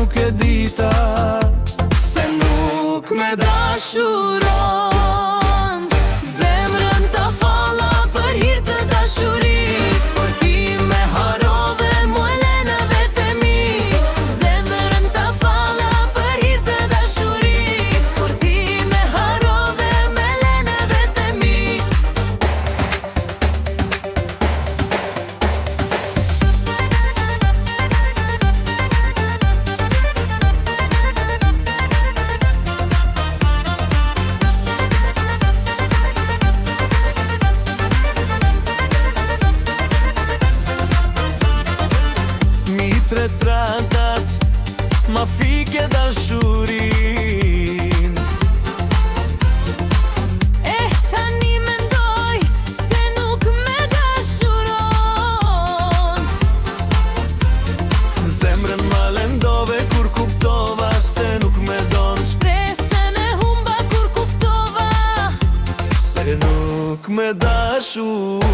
nuk e dita se nuk me dashuron. Zemrën ta falla për hir të dashurisë, por ti me harove mu e lena vetemi. Zemrën ta falla për hir të dashurisë, por ti me harove me lena vetemi. Retratat ma fike dashurin. Tani mendoj se nuk me dashuron. Zemrën ma lëndove kur kuptova se nuk me don. Shpresën e humba kur kuptova se nuk me dashur.